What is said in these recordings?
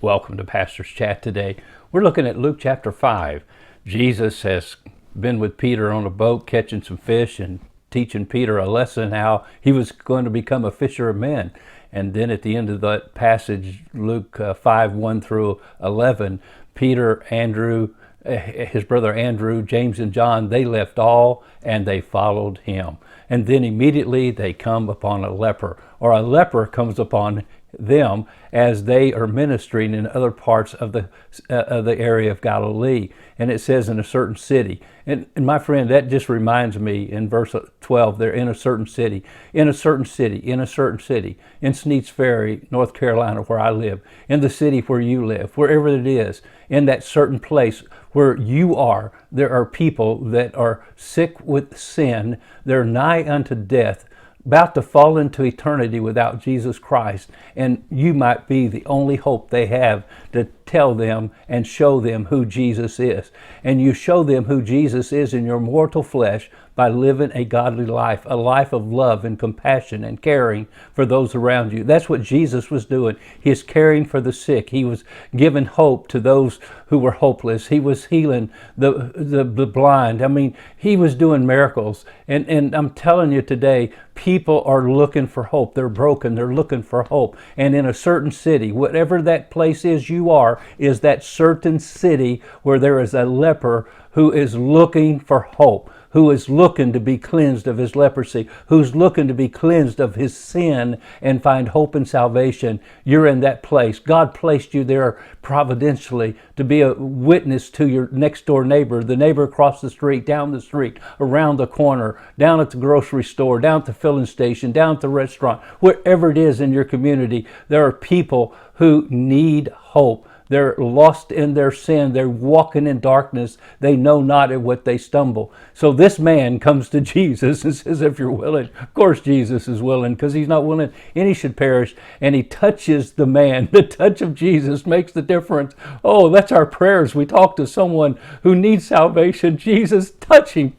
Welcome to Pastor's Chat today. We're looking at Luke chapter 5. Jesus has been with Peter on a boat catching some fish and teaching Peter a lesson how he was going to become a fisher of men. And then at the end of that passage, Luke 5, 1 through 11, Peter, Andrew, his brother Andrew, James and John, they left all and they followed him. And then immediately they come upon a leper, or a leper comes upon them as they are ministering in other parts of the area of Galilee. And it says in a certain city. And my friend, that just reminds me in verse 12, they're in a certain city, in a certain city, in a certain city, in Sneeds Ferry, North Carolina, where I live, in the city where you live, wherever it is, in that certain place where you are, there are people that are sick with sin, they're nigh unto death, about to fall into eternity without Jesus Christ, and you might be the only hope they have to tell them and show them who Jesus is. And you show them who Jesus is in your mortal flesh by living a godly life, a life of love and compassion and caring for those around you. That's what Jesus was doing. He is caring for the sick. He was giving hope to those who were hopeless. He was healing the blind. I mean, he was doing miracles. And I'm telling you today, people are looking for hope. They're broken. They're looking for hope. And in a certain city, whatever that place is you are, is that certain city where there is a leper who is looking for hope, who is looking to be cleansed of his leprosy, who's looking to be cleansed of his sin and find hope and salvation. You're in that place. God placed you there providentially to be a witness to your next door neighbor, the neighbor across the street, down the street, around the corner, down at the grocery store, down at the filling station, down at the restaurant, wherever it is in your community. There are people who need hope. They're lost in their sin. They're walking in darkness. They know not at what they stumble. So this man comes to Jesus and says, if you're willing. Of course Jesus is willing, because he's not willing any should perish. And he touches the man. The touch of Jesus makes the difference. Oh, that's our prayers. We talk to someone who needs salvation. Jesus, touch him,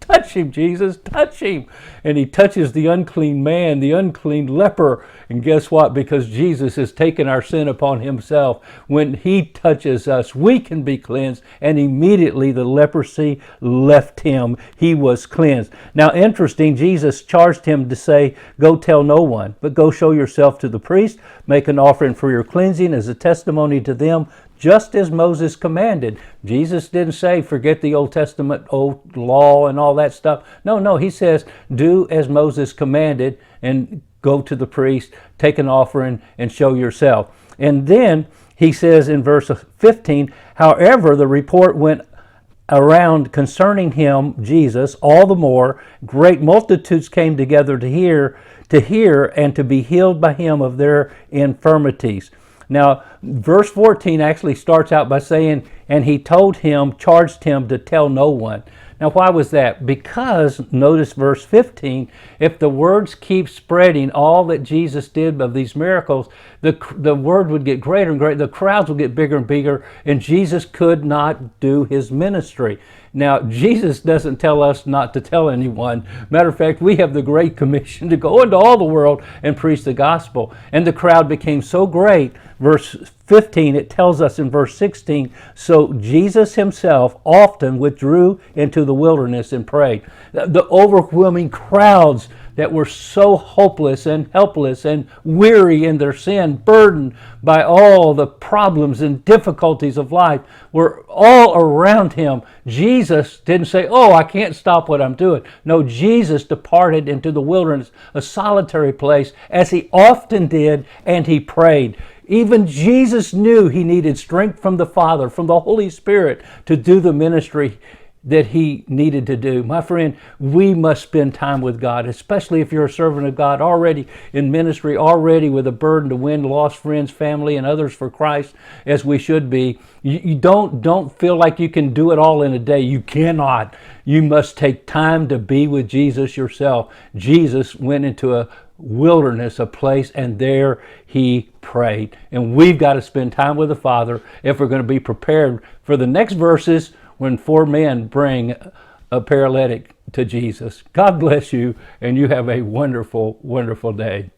Jesus, touch him. And he touches the unclean man, the unclean leper. And guess what? Because Jesus has taken our sin upon himself. When he touches us, we can be cleansed. And immediately the leprosy left him. He was cleansed. Now, interesting, Jesus charged him to say, go tell no one, but go show yourself to the priest, make an offering for your cleansing as a testimony to them, just as Moses commanded. Jesus didn't say, forget the Old Testament, old law and all that stuff. No, he says, do as Moses commanded and go to the priest, take an offering and show yourself. And then he says in verse 15, however, the report went around concerning him, Jesus, all the more, great multitudes came together to hear and to be healed by him of their infirmities. Now, verse 14 actually starts out by saying, and he charged him to tell no one. Now, why was that? Because, notice verse 15, if the words keep spreading, all that Jesus did of these miracles, the word would get greater and greater, the crowds would get bigger and bigger, and Jesus could not do his ministry. Now, Jesus doesn't tell us not to tell anyone. Matter of fact, we have the Great Commission to go into all the world and preach the gospel. And the crowd became so great. Verse 15, it tells us in verse 16, so Jesus himself often withdrew into the wilderness and prayed. The overwhelming crowds that were so hopeless and helpless and weary in their sin, burdened by all the problems and difficulties of life, were all around him. Jesus didn't say, oh, I can't stop what I'm doing. No, Jesus departed into the wilderness, a solitary place, as he often did, and he prayed. Even Jesus knew he needed strength from the Father, from the Holy Spirit, to do the ministry that he needed to do. My friend, we must spend time with God, especially if you're a servant of God, already in ministry, already with a burden to win lost friends, family, and others for Christ, as we should be. You don't feel like you can do it all in a day. You cannot. You must take time to be with Jesus yourself. Jesus went into a wilderness, a place, and there he prayed. And we've got to spend time with the Father if we're going to be prepared for the next verses when 4 men bring a paralytic to Jesus. God bless you, and you have a wonderful, wonderful day.